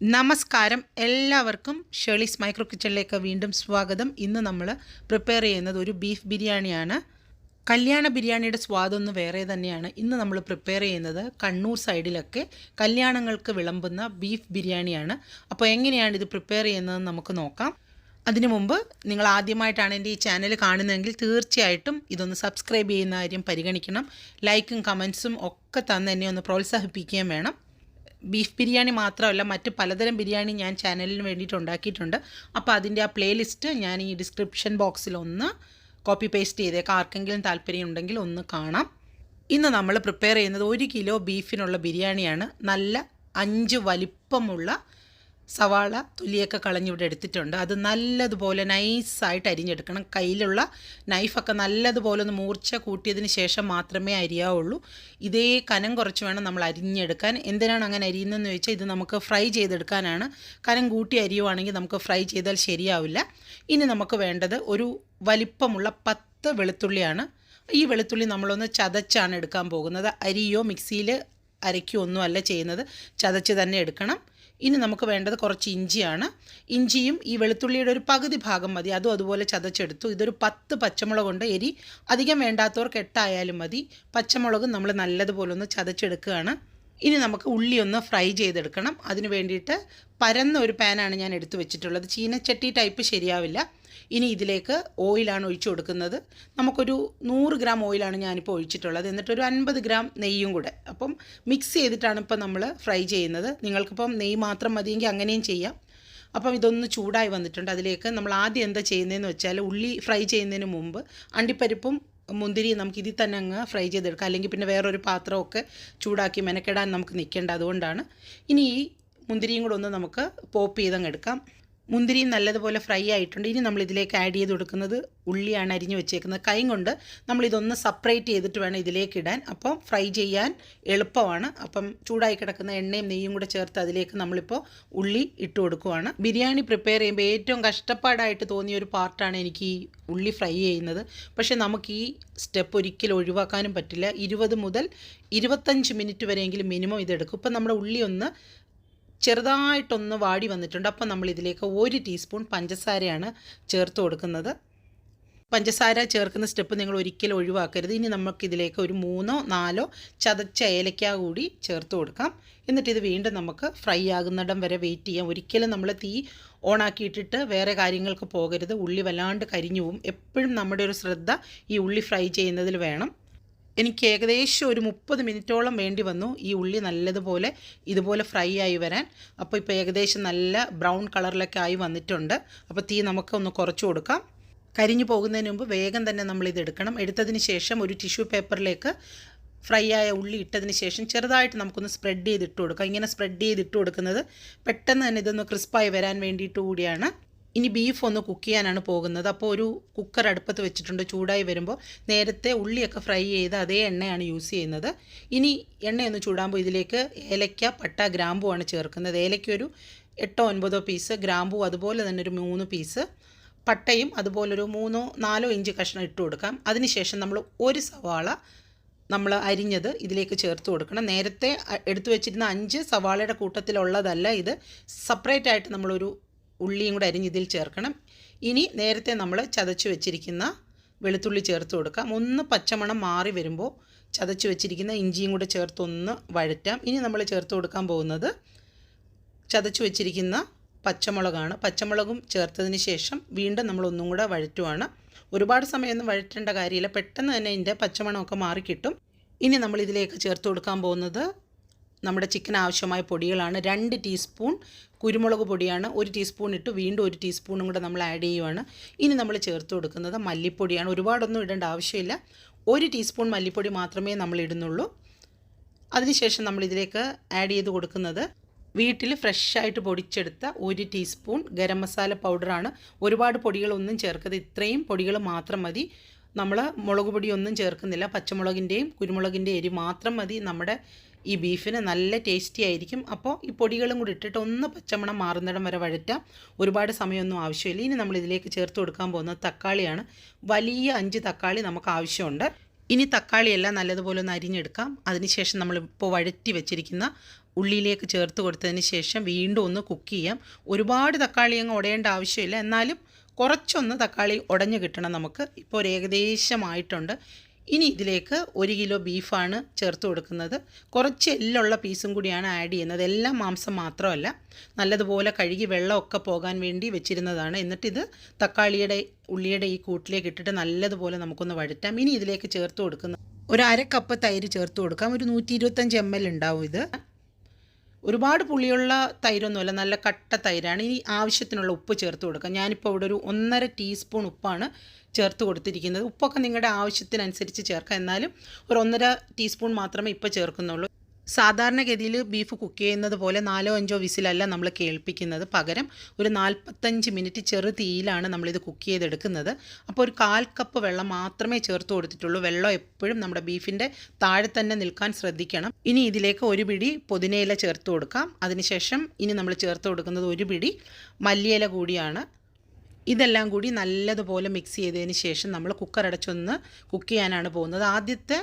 നമസ്കാരം എല്ലാവർക്കും ഷെർലീസ് മൈക്രോ കിച്ചണിലേക്ക് വീണ്ടും സ്വാഗതം. ഇന്ന് നമ്മൾ പ്രിപ്പയർ ചെയ്യുന്നത് ഒരു ബീഫ് ബിരിയാണിയാണ്. കല്യാണ ബിരിയാണിയുടെ സ്വാദൊന്ന് വേറെ തന്നെയാണ്. ഇന്ന് നമ്മൾ പ്രിപ്പയർ ചെയ്യുന്നത് കണ്ണൂർ സൈഡിലൊക്കെ കല്യാണങ്ങൾക്ക് വിളമ്പുന്ന ബീഫ് ബിരിയാണിയാണ്. അപ്പോൾ എങ്ങനെയാണ് ഇത് പ്രിപ്പയർ ചെയ്യുന്നതെന്ന് നമുക്ക് നോക്കാം. അതിനു മുമ്പ് നിങ്ങൾ ആദ്യമായിട്ടാണ് എൻ്റെ ഈ ചാനൽ കാണുന്നതെങ്കിൽ തീർച്ചയായിട്ടും ഇതൊന്ന് സബ്സ്ക്രൈബ് ചെയ്യുന്ന കാര്യം പരിഗണിക്കണം. ലൈക്കും കമൻസും ഒക്കെ തന്നെ എന്നെ ഒന്ന് പ്രോത്സാഹിപ്പിക്കുകയും വേണം. ബീഫ് ബിരിയാണി മാത്രമല്ല, മറ്റ് പലതരം ബിരിയാണി ഞാൻ ചാനലിന് വേണ്ടിയിട്ട് ഉണ്ടാക്കിയിട്ടുണ്ട്. അപ്പോൾ അതിൻ്റെ ആ പ്ലേലിസ്റ്റ് ഞാൻ ഈ ഡിസ്ക്രിപ്ഷൻ ബോക്സിൽ ഒന്ന് കോപ്പി പേസ്റ്റ് ചെയ്തേക്കാം. ആർക്കെങ്കിലും താല്പര്യം ഉണ്ടെങ്കിൽ ഒന്ന് കാണാം. ഇന്ന് നമ്മൾ പ്രിപ്പയർ ചെയ്യുന്നത് 1 കിലോ ബീഫിനുള്ള ബിരിയാണിയാണ്. നല്ല 5 വലിപ്പമുള്ള സവാള തൊലിയൊക്കെ കളഞ്ഞിവിടെ എടുത്തിട്ടുണ്ട്. അത് നല്ലതുപോലെ നൈസായിട്ട് അരിഞ്ഞെടുക്കണം. കയ്യിലുള്ള നൈഫൊക്കെ നല്ലതുപോലെ ഒന്ന് മൂർച്ച കൂട്ടിയതിന് ശേഷം മാത്രമേ അരിയാവുള്ളൂ. ഇതേ കനം കുറച്ച് വേണം നമ്മൾ അരിഞ്ഞെടുക്കാൻ. എന്തിനാണ് അങ്ങനെ അരിയുന്നതെന്ന് ചോദിച്ചാൽ ഇത് നമുക്ക് ഫ്രൈ ചെയ്തെടുക്കാനാണ്. കനം കൂട്ടി അരിയുവാണെങ്കിൽ നമുക്ക് ഫ്രൈ ചെയ്താൽ ശരിയാവില്ല. ഇനി നമുക്ക് വേണ്ടത് ഒരു വലിപ്പമുള്ള 10 വെളുത്തുള്ളിയാണ്. ഈ വെളുത്തുള്ളി നമ്മളൊന്ന് ചതച്ചാണ് എടുക്കാൻ പോകുന്നത്. അരിയോ മിക്സിയിൽ അരയ്ക്കോ ഒന്നും അല്ല ചെയ്യുന്നത്, ചതച്ച് തന്നെ എടുക്കണം. ഇനി നമുക്ക് വേണ്ടത് കുറച്ച് ഇഞ്ചിയാണ്. ഇഞ്ചിയും ഈ വെളുത്തുള്ളിയുടെ ഒരു പകുതി ഭാഗം മതി, അതും അതുപോലെ ചതച്ചെടുത്തു. ഇതൊരു 10 പച്ചമുളക് കൊണ്ട്, എരി അധികം വേണ്ടാത്തവർക്ക് 8 ആയാലും മതി. പച്ചമുളക് നമ്മൾ നല്ലതുപോലെ ഒന്ന് ചതച്ചെടുക്കുകയാണ്. ഇനി നമുക്ക് ഉള്ളി ഒന്ന് ഫ്രൈ ചെയ്തെടുക്കണം. അതിന് വേണ്ടിയിട്ട് പരന്ന ഒരു പാനാണ് ഞാൻ എടുത്തു വെച്ചിട്ടുള്ളത്. ചീനച്ചട്ടി ടൈപ്പ് ശരിയാവില്ല. ഇനി ഇതിലേക്ക് ഓയിലാണ് ഒഴിച്ചു കൊടുക്കുന്നത്. നമുക്കൊരു 100 ഗ്രാം ഓയിലാണ് ഞാനിപ്പോൾ ഒഴിച്ചിട്ടുള്ളത്. എന്നിട്ടൊരു 50 ഗ്രാം നെയ്യും കൂടെ. അപ്പം മിക്സ് ചെയ്തിട്ടാണ് ഇപ്പോൾ നമ്മൾ ഫ്രൈ ചെയ്യുന്നത്. നിങ്ങൾക്കിപ്പം നെയ്യ് മാത്രം മതിയെങ്കിൽ അങ്ങനെയും ചെയ്യാം. അപ്പം ഇതൊന്ന് ചൂടായി വന്നിട്ടുണ്ട്. അതിലേക്ക് നമ്മൾ ആദ്യം എന്താ ചെയ്യുന്നതെന്ന് വെച്ചാൽ, ഉള്ളി ഫ്രൈ ചെയ്യുന്നതിന് മുമ്പ് അണ്ടിപ്പരിപ്പും മുന്തിരി നമുക്ക് ഇതിൽ തന്നെ അങ്ങ് ഫ്രൈ ചെയ്തെടുക്കാം. അല്ലെങ്കിൽ പിന്നെ വേറൊരു പാത്രമൊക്കെ ചൂടാക്കി മെനക്കെടാൻ നമുക്ക് നിൽക്കേണ്ട. അതുകൊണ്ടാണ്. ഇനി ഈ മുന്തിരിയും കൂടെ ഒന്ന് നമുക്ക് പോപ്പ് ചെയ്തങ്ങ് എടുക്കാം. മുന്തിരിയും നല്ലതുപോലെ ഫ്രൈ ആയിട്ടുണ്ട്. ഇനി നമ്മൾ ഇതിലേക്ക് ആഡ് ചെയ്ത് കൊടുക്കുന്നത് ഉള്ളിയാണ് അരിഞ്ഞു വെച്ചേക്കുന്നത്. കൈ കൊണ്ട് നമ്മളിതൊന്ന് സെപ്പറേറ്റ് ചെയ്തിട്ട് വേണം ഇതിലേക്ക് ഇടാൻ. അപ്പം ഫ്രൈ ചെയ്യാൻ എളുപ്പമാണ്. അപ്പം ചൂടായി കിടക്കുന്ന എണ്ണയും നെയ്യും കൂടെ ചേർത്ത് അതിലേക്ക് നമ്മളിപ്പോൾ ഉള്ളി ഇട്ട് കൊടുക്കുവാണ്. ബിരിയാണി പ്രിപ്പയർ ചെയ്യുമ്പോൾ ഏറ്റവും കഷ്ടപ്പാടായിട്ട് തോന്നിയ ഒരു പാർട്ടാണ് എനിക്ക് ഈ ഉള്ളി ഫ്രൈ ചെയ്യുന്നത്. പക്ഷേ നമുക്ക് ഈ സ്റ്റെപ്പ് ഒരിക്കലും ഒഴിവാക്കാനും പറ്റില്ല. 20 മുതൽ 25 മിനിറ്റ് വരെയെങ്കിലും മിനിമം ഇതെടുക്കും. ഇപ്പം നമ്മുടെ ഉള്ളി ഒന്ന് ചെറുതായിട്ടൊന്ന് വാടി വന്നിട്ടുണ്ട്. അപ്പം നമ്മൾ ഇതിലേക്ക് 1 ടീസ്പൂൺ പഞ്ചസാരയാണ് ചേർത്ത് കൊടുക്കുന്നത്. പഞ്ചസാര ചേർക്കുന്ന സ്റ്റെപ്പ് നിങ്ങൾ ഒരിക്കലും ഒഴിവാക്കരുത്. ഇനി നമുക്കിതിലേക്ക് ഒരു 3-4 ചതച്ച ഏലക്ക കൂടി ചേർത്ത് കൊടുക്കാം. എന്നിട്ട് ഇത് വീണ്ടും നമുക്ക് ഫ്രൈ ആകുന്നിടം വരെ വെയിറ്റ് ചെയ്യാം. ഒരിക്കലും നമ്മൾ തീ ഓണാക്കിയിട്ടിട്ട് വേറെ കാര്യങ്ങൾക്ക് പോകരുത്. ഉള്ളി വല്ലാണ്ട് കരിഞ്ഞു പോവും. എപ്പോഴും നമ്മുടെ ഒരു ശ്രദ്ധ ഈ ഉള്ളി ഫ്രൈ ചെയ്യുന്നതിൽ വേണം. എനിക്ക് ഏകദേശം ഒരു 30 മിനിറ്റോളം വേണ്ടി വന്നു ഈ ഉള്ളി നല്ലതുപോലെ ഇതുപോലെ ഫ്രൈ ആയി വരാൻ. അപ്പോൾ ഇപ്പോൾ ഏകദേശം നല്ല ബ്രൗൺ കളറിലൊക്കെ ആയി വന്നിട്ടുണ്ട്. അപ്പോൾ തീ നമുക്കൊന്ന് കുറച്ച് കൊടുക്കാം. കരിഞ്ഞു പോകുന്നതിന് മുമ്പ് വേഗം തന്നെ നമ്മളിത് എടുക്കണം. എടുത്തതിന് ശേഷം ഒരു ടിഷ്യൂ പേപ്പറിലേക്ക് ഫ്രൈ ആയ ഉള്ളി ഇട്ടതിന് ശേഷം ചെറുതായിട്ട് നമുക്കൊന്ന് സ്പ്രെഡ് ചെയ്തിട്ട് കൊടുക്കാം. ഇങ്ങനെ സ്പ്രെഡ് ചെയ്തിട്ട് കൊടുക്കുന്നത് പെട്ടെന്ന് തന്നെ ഇതൊന്ന് ക്രിസ്പായി വരാൻ വേണ്ടിയിട്ട് കൂടിയാണ്. ഇനി ബീഫ് ഒന്ന് കുക്ക് ചെയ്യാനാണ് പോകുന്നത്. അപ്പോൾ ഒരു കുക്കർ അടുപ്പത്ത് വെച്ചിട്ടുണ്ട്. ചൂടായി വരുമ്പോൾ നേരത്തെ ഉള്ളിയൊക്കെ ഫ്രൈ ചെയ്ത് അതേ എണ്ണയാണ് യൂസ് ചെയ്യുന്നത്. ഇനി എണ്ണയൊന്ന് ചൂടാകുമ്പോൾ ഇതിലേക്ക് ഏലക്ക, പട്ട, ഗ്രാമ്പുവാണ് ചേർക്കുന്നത്. ഏലയ്ക്ക് ഒരു 8-9 പീസ്, ഗ്രാമ്പു അതുപോലെ തന്നെ ഒരു 3 പീസ്, പട്ടയും അതുപോലൊരു 3-4 ഇഞ്ച് കഷ്ണം ഇട്ട് കൊടുക്കാം. അതിനുശേഷം നമ്മൾ ഒരു സവാള നമ്മൾ അരിഞ്ഞത് ഇതിലേക്ക് ചേർത്ത് കൊടുക്കണം. നേരത്തെ എടുത്തു വെച്ചിരുന്ന 5 സവാളയുടെ കൂട്ടത്തിലുള്ളതല്ല ഇത്. സെപ്പറേറ്റ് ആയിട്ട് നമ്മളൊരു ഉള്ളിയും കൂടെ അരിഞ്ഞ് ഇതിൽ ചേർക്കണം. ഇനി നേരത്തെ നമ്മൾ ചതച്ച് വെച്ചിരിക്കുന്ന വെളുത്തുള്ളി ചേർത്ത് കൊടുക്കാം. ഒന്ന് പച്ചമണം മാറി വരുമ്പോൾ ചതച്ച് വെച്ചിരിക്കുന്ന ഇഞ്ചിയും കൂടെ ചേർത്തൊന്ന് വഴറ്റാം. ഇനി നമ്മൾ ചേർത്ത് കൊടുക്കാൻ പോകുന്നത് ചതച്ച് വെച്ചിരിക്കുന്ന പച്ചമുളകാണ്. പച്ചമുളകും ചേർത്തതിന് ശേഷം വീണ്ടും നമ്മളൊന്നും കൂടെ വഴറ്റുവാണ്. ഒരുപാട് സമയമൊന്നും വഴറ്റേണ്ട കാര്യമില്ല. പെട്ടെന്ന് തന്നെ ഇതിൻ്റെ പച്ചമണമൊക്കെ മാറിക്കിട്ടും. ഇനി നമ്മൾ ഇതിലേക്ക് ചേർത്ത് കൊടുക്കാൻ പോകുന്നത് നമ്മുടെ ചിക്കൻ ആവശ്യമായ പൊടികളാണ്. 2 ടീസ്പൂൺ കുരുമുളക് പൊടിയാണ്. 1 ടീസ്പൂൺ ഇട്ട് വീണ്ടും 1 ടീസ്പൂണും കൂടെ നമ്മൾ ആഡ് ചെയ്യുവാണ്. ഇനി നമ്മൾ ചേർത്ത് കൊടുക്കുന്നത് മല്ലിപ്പൊടിയാണ്. ഒരുപാടൊന്നും ഇടേണ്ട ആവശ്യമില്ല. 1 ടീസ്പൂൺ മല്ലിപ്പൊടി മാത്രമേ നമ്മൾ ഇടുന്നുള്ളൂ. അതിനുശേഷം നമ്മളിതിലേക്ക് ആഡ് ചെയ്ത് കൊടുക്കുന്നത് വീട്ടിൽ ഫ്രഷായിട്ട് പൊടിച്ചെടുത്ത 1 ടീസ്പൂൺ ഗരം മസാല പൗഡറാണ്. ഒരുപാട് പൊടികളൊന്നും ചേർക്കരുത്. ഇത്രയും പൊടികൾ മാത്രം മതി. നമ്മൾ മുളക് പൊടിയൊന്നും ചേർക്കുന്നില്ല. പച്ചമുളകിൻ്റെയും കുരുമുളകിൻ്റെയും എരി മാത്രം മതി. നമ്മുടെ ഈ ബീഫിന് നല്ല ടേസ്റ്റി ആയിരിക്കും. അപ്പോൾ ഈ പൊടികളും കൂടി ഇട്ടിട്ട് ഒന്ന് പച്ചമണം മാറുന്നിടം വരെ വഴറ്റാം. ഒരുപാട് സമയമൊന്നും ആവശ്യമില്ല. ഇനി നമ്മൾ ഇതിലേക്ക് ചേർത്ത് കൊടുക്കാൻ പോകുന്നത് തക്കാളിയാണ്. വലിയ 5 തക്കാളി നമുക്ക് ആവശ്യമുണ്ട്. ഇനി തക്കാളിയെല്ലാം നല്ലതുപോലെ ഒന്ന് അരിഞ്ഞെടുക്കാം. അതിനുശേഷം നമ്മളിപ്പോൾ വഴറ്റി വെച്ചിരിക്കുന്ന ഉള്ളിയിലേക്ക് ചേർത്ത് കൊടുത്തതിന് ശേഷം വീണ്ടും ഒന്ന് കുക്ക് ചെയ്യാം. ഒരുപാട് തക്കാളി അങ്ങ് ഉടയേണ്ട ആവശ്യമില്ല, എന്നാലും കുറച്ചൊന്ന് തക്കാളി ഉടഞ്ഞ് കിട്ടണം നമുക്ക്. ഇപ്പോൾ ഒരു ഏകദേശമായിട്ടുണ്ട്. ഇനി ഇതിലേക്ക് 1 കിലോ ബീഫാണ് ചേർത്ത് കൊടുക്കുന്നത്. കുറച്ച് എല്ലുള്ള പീസും കൂടിയാണ് ആഡ് ചെയ്യുന്നത്. എല്ലാം മാംസം മാത്രമല്ല, നല്ലതുപോലെ കഴുകി വെള്ളമൊക്കെ പോകാൻ വേണ്ടി വെച്ചിരുന്നതാണ്. എന്നിട്ടിത് തക്കാളിയുടെ ഉള്ളിയുടെ ഈ കൂട്ടിലേക്ക് ഇട്ടിട്ട് നല്ലതുപോലെ നമുക്കൊന്ന് വഴറ്റാം. ഇനി ഇതിലേക്ക് ചേർത്ത് കൊടുക്കുന്നത് ഒരു 1/2 കപ്പ് തൈര് ചേർത്ത് കൊടുക്കാം. ഒരു 125 ml ഉണ്ടാവും ഇത്. ഒരുപാട് പുളിയുള്ള തൈരൊന്നുമല്ല, നല്ല കട്ട തൈരാണ്. ഇനി ആവശ്യത്തിനുള്ള ഉപ്പ് ചേർത്ത് കൊടുക്കാം. ഞാനിപ്പോൾ ഇവിടെ ഒരു 1.5 ടീസ്പൂൺ ഉപ്പാണ് ചേർത്ത് കൊടുത്തിരിക്കുന്നത്. ഉപ്പൊക്കെ നിങ്ങളുടെ ആവശ്യത്തിനനുസരിച്ച് ചേർക്കാം, എന്നാലും ഒരു 1.5 ടീസ്പൂൺ മാത്രമേ ഇപ്പോൾ ചേർക്കുന്നുള്ളൂ. സാധാരണഗതിയിൽ ബീഫ് കുക്ക് ചെയ്യുന്നത് പോലെ 4-5 വിസിലല്ല നമ്മൾ കേൾപ്പിക്കുന്നത്. പകരം ഒരു 45 മിനിറ്റ് ചെറു തീയിലാണ് നമ്മളിത് കുക്ക് ചെയ്തെടുക്കുന്നത്. അപ്പോൾ ഒരു 1/4 കപ്പ് വെള്ളം മാത്രമേ ചേർത്ത് കൊടുത്തിട്ടുള്ളൂ. വെള്ളം എപ്പോഴും നമ്മുടെ ബീഫിൻ്റെ താഴെ തന്നെ നിൽക്കാൻ ശ്രദ്ധിക്കണം. ഇനി ഇതിലേക്ക് 1 പിടി പുതിനയില ചേർത്ത് കൊടുക്കാം. അതിനുശേഷം ഇനി നമ്മൾ ചേർത്ത് കൊടുക്കുന്നത് 1 പിടി മല്ലിയില കൂടിയാണ്. ഇതെല്ലാം കൂടി നല്ലതുപോലെ മിക്സ് ചെയ്തതിന് ശേഷം നമ്മൾ കുക്കർ അടച്ചൊന്ന് കുക്ക് ചെയ്യാനാണ് പോകുന്നത്. ആദ്യത്തെ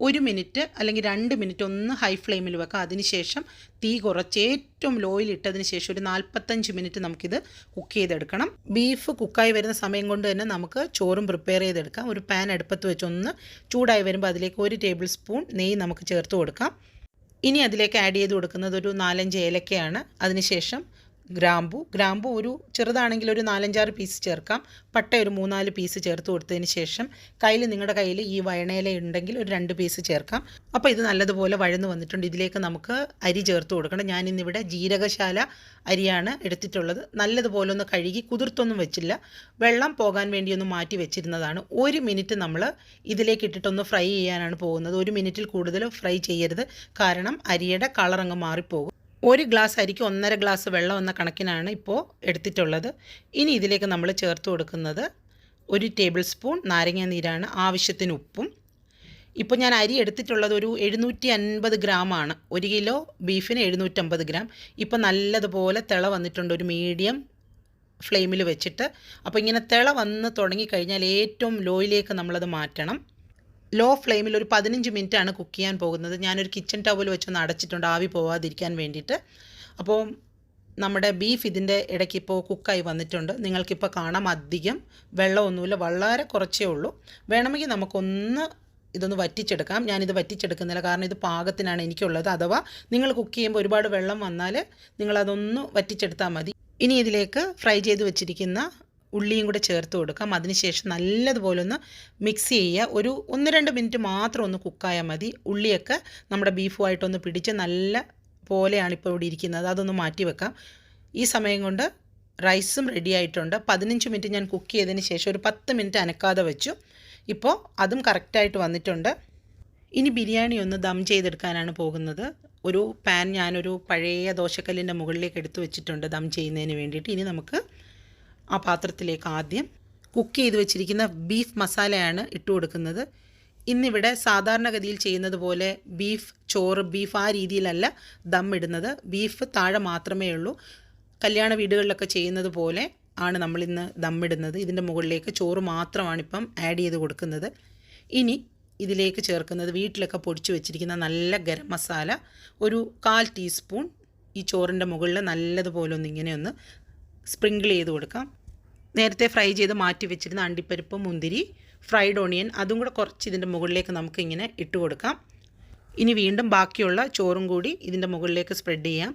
1 മിനിറ്റ് അല്ലെങ്കിൽ 2 മിനിറ്റ് ഒന്ന് ഹൈ ഫ്ലെയിമിൽ വെക്കാം. അതിനുശേഷം തീ കുറച്ച് ഏറ്റവും ലോയിൽ ഇട്ടതിന് ശേഷം ഒരു 45 മിനിറ്റ് നമുക്കിത് കുക്ക് ചെയ്തെടുക്കണം. ബീഫ് കുക്കായി വരുന്ന സമയം കൊണ്ട് തന്നെ നമുക്ക് ചോറും പ്രിപ്പയർ ചെയ്തെടുക്കാം. ഒരു പാൻ അടുപ്പത്ത് വെച്ചൊന്ന് ചൂടായി വരുമ്പോൾ അതിലേക്ക് 1 ടേബിൾ സ്പൂൺ നെയ്യ് നമുക്ക് ചേർത്ത് കൊടുക്കാം. ഇനി അതിലേക്ക് ആഡ് ചെയ്ത് കൊടുക്കുന്നത് ഒരു 4-5 ഏലക്കയാണ്. അതിനുശേഷം ഗ്രാമ്പു ഒരു ചെറുതാണെങ്കിൽ ഒരു 4-5 പീസ് ചേർക്കാം. പട്ട ഒരു 3-4 പീസ് ചേർത്ത് കൊടുത്തതിന് ശേഷം നിങ്ങളുടെ കയ്യിൽ ഈ വയണയില ഉണ്ടെങ്കിൽ ഒരു 2 പീസ് ചേർക്കാം. അപ്പോൾ ഇത് നല്ലതുപോലെ വഴന്ന് വന്നിട്ടുണ്ട്. ഇതിലേക്ക് നമുക്ക് അരി ചേർത്ത് കൊടുക്കണം. ഞാനിന്നിവിടെ ജീരകശാല അരിയാണ് എടുത്തിട്ടുള്ളത്. നല്ലതുപോലെ ഒന്ന് കഴുകി കുതിർത്തൊന്നും വെച്ചില്ല, വെള്ളം പോകാൻ വേണ്ടി ഒന്ന് മാറ്റി വെച്ചിരുന്നതാണ്. 1 മിനിറ്റ് നമ്മൾ ഇതിലേക്ക് ഇട്ടിട്ടൊന്ന് ഫ്രൈ ചെയ്യാനാണ് പോകുന്നത്. 1 മിനിറ്റിൽ കൂടുതൽ ഫ്രൈ ചെയ്യരുത്, കാരണം അരിയുടെ കളർ അങ്ങ് മാറിപ്പോകും. 1 ഗ്ലാസ് അരിക്ക് 1.5 ഗ്ലാസ് വെള്ളം എന്ന കണക്കിനാണ് ഇപ്പോൾ എടുത്തിട്ടുള്ളത്. ഇനി ഇതിലേക്ക് നമ്മൾ ചേർത്ത് കൊടുക്കുന്നത് 1 ടേബിൾ സ്പൂൺ നാരങ്ങ നീരാണ്. ആവശ്യത്തിന് ഉപ്പും. ഇപ്പോൾ ഞാൻ അരി എടുത്തിട്ടുള്ളത് ഒരു 750 ഗ്രാമാണ്. 1 കിലോ ബീഫിന് 750 ഗ്രാം. ഇപ്പോൾ നല്ലതുപോലെ തിള വന്നിട്ടുണ്ട് ഒരു മീഡിയം ഫ്ലെയിമിൽ വെച്ചിട്ട്. അപ്പോൾ ഇങ്ങനെ തിള വന്ന് തുടങ്ങിക്കഴിഞ്ഞാൽ ഏറ്റവും ലോയിലേക്ക് നമ്മളത് മാറ്റണം. ലോ ഫ്ലെയിമിൽ ഒരു 15 മിനിറ്റാണ് കുക്ക് ചെയ്യാൻ പോകുന്നത്. ഞാനൊരു കിച്ചൺ ടവൽ വെച്ചൊന്ന് അടച്ചിട്ടുണ്ട് ആവി പോവാതിരിക്കാൻ വേണ്ടിയിട്ട്. അപ്പോൾ നമ്മുടെ ബീഫ് ഇതിൻ്റെ ഇടയ്ക്ക് ഇപ്പോൾ കുക്കായി വന്നിട്ടുണ്ട്. നിങ്ങൾക്കിപ്പോൾ കാണാം അധികം വെള്ളമൊന്നുമില്ല, വളരെ കുറച്ചേ ഉള്ളൂ. വേണമെങ്കിൽ നമുക്കൊന്ന് ഇതൊന്ന് വറ്റിച്ചെടുക്കാം. ഞാനിത് വറ്റിച്ചെടുക്കുന്നില്ല, കാരണം ഇത് പാകത്തിനാണ് എനിക്കുള്ളത്. അഥവാ നിങ്ങൾ കുക്ക് ചെയ്യുമ്പോൾ ഒരുപാട് വെള്ളം വന്നാൽ നിങ്ങളതൊന്ന് വറ്റിച്ചെടുത്താൽ മതി. ഇനി ഇതിലേക്ക് ഫ്രൈ ചെയ്ത് വെച്ചിരിക്കുന്ന ഉള്ളിയും കൂടെ ചേർത്ത് കൊടുക്കാം. അതിനുശേഷം നല്ലതുപോലെ ഒന്ന് മിക്സ് ചെയ്യുക. ഒരു 1-2 മിനിറ്റ് മാത്രം ഒന്ന് കുക്കായാൽ മതി. ഉള്ളിയൊക്കെ നമ്മുടെ ബീഫുമായിട്ടൊന്ന് പിടിച്ച് നല്ല പോലെയാണ് ഇപ്പോൾ ഇവിടെ ഇരിക്കുന്നത്. അതൊന്ന് മാറ്റി വെക്കാം. ഈ സമയം കൊണ്ട് റൈസും റെഡി ആയിട്ടുണ്ട്. 15 മിനിറ്റ് ഞാൻ കുക്ക് ചെയ്തതിന് ശേഷം ഒരു 10 മിനിറ്റ് അനക്കാതെ വെച്ചു. ഇപ്പോൾ അതും കറക്റ്റായിട്ട് വന്നിട്ടുണ്ട്. ഇനി ബിരിയാണി ഒന്ന് ദം ചെയ്തെടുക്കാനാണ് പോകുന്നത്. ഒരു പാൻ ഞാനൊരു പഴയ ദോശക്കല്ലിൻ്റെ മുകളിലേക്ക് എടുത്ത് വെച്ചിട്ടുണ്ട് ദം ചെയ്യുന്നതിന് വേണ്ടിയിട്ട്. ഇനി നമുക്ക് ആ പാത്രത്തിലേക്ക് ആദ്യം കുക്ക് ചെയ്ത് വെച്ചിരിക്കുന്ന ബീഫ് മസാലയാണ് ഇട്ട് കൊടുക്കുന്നത്. ഇന്നിവിടെ സാധാരണഗതിയിൽ ചെയ്യുന്നത് പോലെ ബീഫ് ആ രീതിയിലല്ല ദം ഇടുന്നത്. ബീഫ് താഴെ മാത്രമേ ഉള്ളൂ. കല്യാണ വീടുകളിലൊക്കെ ചെയ്യുന്നത് പോലെ ആണ് നമ്മളിന്ന് ദം ഇടുന്നത്. ഇതിൻ്റെ മുകളിലേക്ക് ചോറ് മാത്രമാണിപ്പം ആഡ് ചെയ്ത് കൊടുക്കുന്നത്. ഇനി ഇതിലേക്ക് ചേർക്കുന്നത് വീട്ടിലൊക്കെ പൊടിച്ചു വെച്ചിരിക്കുന്ന നല്ല ഗരം മസാല ഒരു 1/4 ടീസ്പൂൺ ഈ ചോറിൻ്റെ മുകളിൽ നല്ലതുപോലെ ഇങ്ങനെ ഒന്ന് സ്പ്രിങ്കിൾ ചെയ്ത് കൊടുക്കാം. നേരത്തെ ഫ്രൈ ചെയ്ത് മാറ്റി വെച്ചിരുന്ന അണ്ടിപ്പരിപ്പ്, മുന്തിരി, ഫ്രൈഡ് ഓണിയൻ അതും കൂടെ കുറച്ച് ഇതിൻ്റെ മുകളിലേക്ക് നമുക്കിങ്ങനെ ഇട്ട് കൊടുക്കാം. ഇനി വീണ്ടും ബാക്കിയുള്ള ചോറും കൂടി ഇതിൻ്റെ മുകളിലേക്ക് സ്പ്രെഡ് ചെയ്യാം.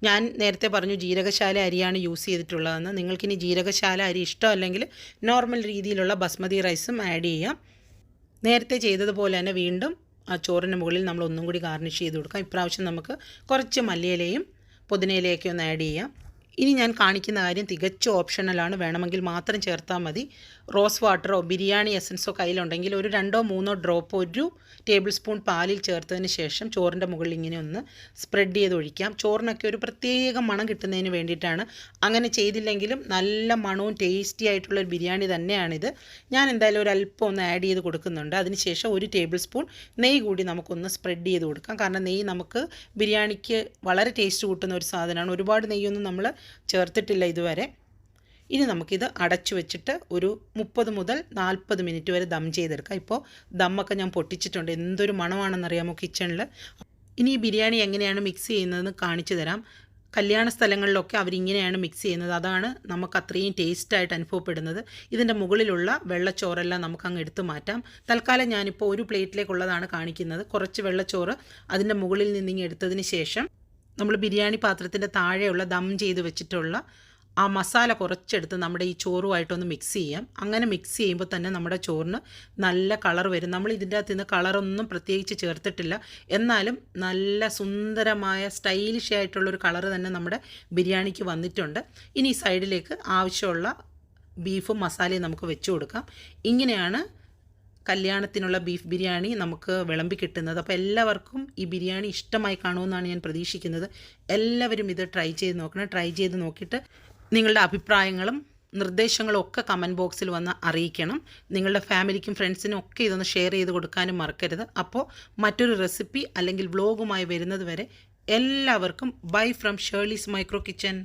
ഞാൻ നേരത്തെ പറഞ്ഞു ജീരകശാല അരിയാണ് യൂസ് ചെയ്തിട്ടുള്ളതെന്ന്. നിങ്ങൾക്കിനി ജീരകശാല അരി ഇഷ്ടമല്ലെങ്കിൽ നോർമൽ രീതിയിലുള്ള ബസ്മതി റൈസും ആഡ് ചെയ്യാം. നേരത്തെ ചെയ്തതുപോലെ തന്നെ വീണ്ടും ആ ചോറിൻ്റെ മുകളിൽ നമ്മൾ ഒന്നും കൂടി ഗാർണിഷ് ചെയ്ത് കൊടുക്കാം. ഇപ്രാവശ്യം നമുക്ക് കുറച്ച് മല്ലിയിലയും പുതിനയിലയൊക്കെ ഒന്ന് ആഡ് ചെയ്യാം. ഇനി ഞാൻ കാണിക്കുന്ന കാര്യം തികച്ചും ഓപ്ഷണലാണ്, വേണമെങ്കിൽ മാത്രം ചേർത്താൽ മതി. റോസ് വാട്ടറോ ബിരിയാണി എസൻസോ കയ്യിലുണ്ടെങ്കിൽ ഒരു 2-3 ഡ്രോപ്പ് 1 ടേബിൾ സ്പൂൺ പാലിൽ ചേർത്തതിന് ശേഷം ചോറിൻ്റെ മുകളിൽ ഇങ്ങനെ ഒന്ന് സ്പ്രെഡ് ചെയ്ത് ഒഴിക്കാം. ചോറിനൊക്കെ ഒരു പ്രത്യേക മണം കിട്ടുന്നതിന് വേണ്ടിയിട്ടാണ്. അങ്ങനെ ചെയ്തില്ലെങ്കിലും നല്ല മണവും ടേസ്റ്റി ആയിട്ടുള്ളൊരു ബിരിയാണി തന്നെയാണിത്. ഞാൻ എന്തായാലും ഒരു അല്പം ഒന്ന് ആഡ് ചെയ്ത് കൊടുക്കുന്നുണ്ട്. അതിനുശേഷം 1 ടേബിൾ സ്പൂൺ നെയ്യ് കൂടി നമുക്കൊന്ന് സ്പ്രെഡ് ചെയ്ത് കൊടുക്കാം. കാരണം നെയ്യ് നമുക്ക് ബിരിയാണിക്ക് വളരെ ടേസ്റ്റ് കൂട്ടുന്ന ഒരു സാധനമാണ്. ഒരുപാട് നെയ്യൊന്നും നമ്മൾ ചേർത്തിട്ടില്ല ഇതുവരെ. ഇനി നമുക്കിത് അടച്ചു വെച്ചിട്ട് ഒരു 30 മുതൽ 40 മിനിറ്റ് വരെ ദം ചെയ്തെടുക്കാം. ഇപ്പോൾ ദമ്മൊക്കെ ഞാൻ പൊട്ടിച്ചിട്ടുണ്ട്. എന്തൊരു മണമാണെന്നറിയാമോ കിച്ചണിൽ. ഇനി ഈ ബിരിയാണി എങ്ങനെയാണ് മിക്സ് ചെയ്യുന്നതെന്ന് കാണിച്ചു തരാം. കല്യാണ സ്ഥലങ്ങളിലൊക്കെ അവരിങ്ങനെയാണ് മിക്സ് ചെയ്യുന്നത്. അതാണ് നമുക്ക് അത്രയും ടേസ്റ്റായിട്ട് അനുഭവപ്പെടുന്നത്. ഇതിൻ്റെ മുകളിലുള്ള വെള്ളച്ചോറെല്ലാം നമുക്കങ്ങ് എടുത്തു മാറ്റാം. തൽക്കാലം ഞാനിപ്പോൾ ഒരു പ്ലേറ്റിലേക്കുള്ളതാണ് കാണിക്കുന്നത്. കുറച്ച് വെള്ളച്ചോറ് അതിൻ്റെ മുകളിൽ നിന്നിങ്ങ് എടുത്തതിന് ശേഷം നമ്മൾ ബിരിയാണി പാത്രത്തിൻ്റെ താഴെയുള്ള ദം ചെയ്ത് വെച്ചിട്ടുള്ള ആ മസാല കുറച്ചെടുത്ത് നമ്മുടെ ഈ ചോറുമായിട്ടൊന്ന് മിക്സ് ചെയ്യാം. അങ്ങനെ മിക്സ് ചെയ്യുമ്പോൾ തന്നെ നമ്മുടെ ചോറിന് നല്ല കളർ വരും. നമ്മൾ ഇതിൻ്റെ അകത്ത് നിന്ന് കളറൊന്നും പ്രത്യേകിച്ച് ചേർത്തിട്ടില്ല, എന്നാലും നല്ല സുന്ദരമായ സ്റ്റൈലിഷ് ആയിട്ടുള്ളൊരു കളർ തന്നെ നമ്മുടെ ബിരിയാണിക്ക് വന്നിട്ടുണ്ട്. ഇനി ഈ സൈഡിലേക്ക് ആവശ്യമുള്ള ബീഫും മസാലയും നമുക്ക് വെച്ച് കൊടുക്കാം. ഇങ്ങനെയാണ് കല്യാണത്തിനുള്ള ബീഫ് ബിരിയാണി നമുക്ക് വിളമ്പി കിട്ടുന്നത്. അപ്പോൾ എല്ലാവർക്കും ഈ ബിരിയാണി ഇഷ്ടമായി കാണുമെന്നാണ് ഞാൻ പ്രതീക്ഷിക്കുന്നത്. എല്ലാവരും ഇത് ട്രൈ ചെയ്ത് നോക്കണം. ട്രൈ ചെയ്ത് നോക്കിയിട്ട് നിങ്ങളുടെ അഭിപ്രായങ്ങളും നിർദ്ദേശങ്ങളും ഒക്കെ കമൻറ്റ് ബോക്സിൽ വന്ന് അറിയിക്കണം. നിങ്ങളുടെ ഫാമിലിക്കും ഫ്രണ്ട്സിനും ഒക്കെ ഇതൊന്ന് ഷെയർ ചെയ്ത് കൊടുക്കാനും മറക്കരുത്. അപ്പോൾ മറ്റൊരു റെസിപ്പി അല്ലെങ്കിൽ വ്ലോഗുമായി വരുന്നത് വരെ എല്ലാവർക്കും bye from Shirley's micro kitchen.